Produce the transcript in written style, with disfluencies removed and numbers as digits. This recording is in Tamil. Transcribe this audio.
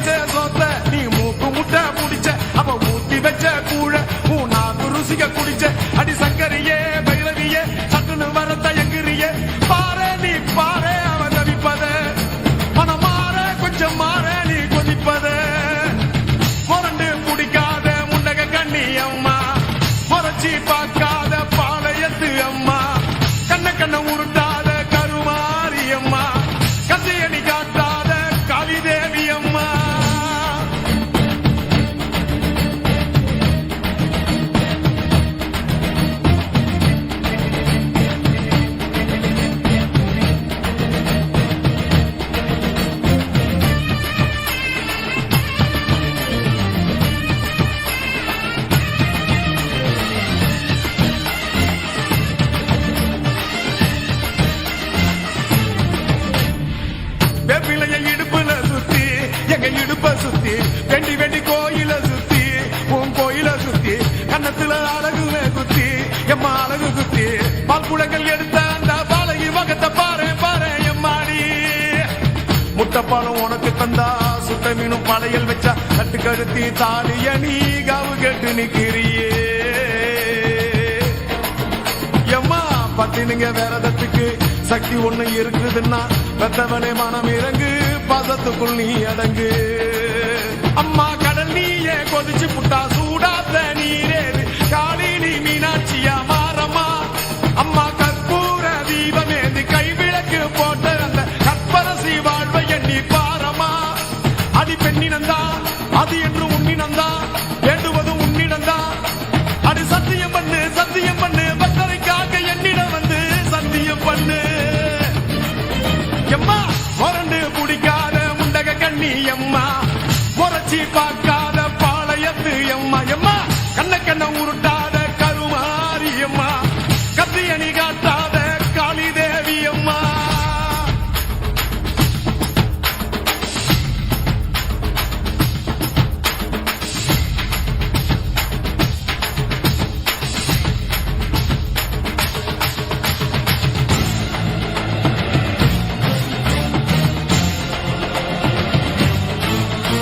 வச்ச சோத்த நீ மூக்கு முட்டை முடிச்ச அப்ப ஊத்தி வச்ச கூழ நாக்கு ருசிக்க குடிச்ச அடி சங்கரியே பைரவியே சட்டுன்னு வர தயங்குறியே பாரு நீ பாரு அவ தவிப்பத மனம் மாற கொஞ்சம் மாற நீ கொதிப்பத முரண்டு குடிக்காத முண்டக கண்ணி அம்மா முறைச்சி பார்க்காத பாளையத்து அம்மா கண்ண கண்ண உருட்டாத கருமாரி அம்மா கசியணி காட்டாத காளிதேவி அம்மா வெப்பிலைய இடுப்புல சுத்தி எங்க இடுப்ப சுத்தி வெண்டி வெண்டி கோயில சுத்தி உன் கோயில சுத்தி கன்னத்துல அழகுல குத்தி எம்மா அழகு குத்தி பால்குடங்கள் எடுத்த அந்த பாலகி வகத்தை பாரு பாரு எம்மாடி முட்டைப்பாலம் உனக்கு தந்தா சுட்ட மீனும் பழையல் வச்சா கட்டு கழுத்தி தாலிய நீ காவு கேட்டு நிக்கிறியே எம்மா பத்தினுங்க வேறதத்துக்கு சக்தி ஒண்ணு இருக்குதுன்னா பெத்தவனே மனம் இறங்கு பதத்துக்குள் நீ அடங்கு அம்மா கடல் நீயே கொதிச்சு புட்டா சூடாத்த நீரேது காளினி மீனாட்சியா மாறம்மா அம்மா கற்பூர தீபமேந்து கைவிளக்கு போட்ட அந்த கற்பரசி வாழ்வை எண்ணி பாரம்மா அடி பெண்ணினந்தா அது என்று உன்னினந்தா வேண்டுவதும் உன்னிடந்தா அடி சத்தியம் பண்ணு பக்தரைக்காக என்னிடம் வந்து சத்தியம் பண்ணு எம்மா முரண்டு குடிக்காத முண்டக கண்ணி எம்மா முறைச்சி பார்க்காத பாளையத்து எம்மா எம்மா கண்ண கண்ண உருட்டா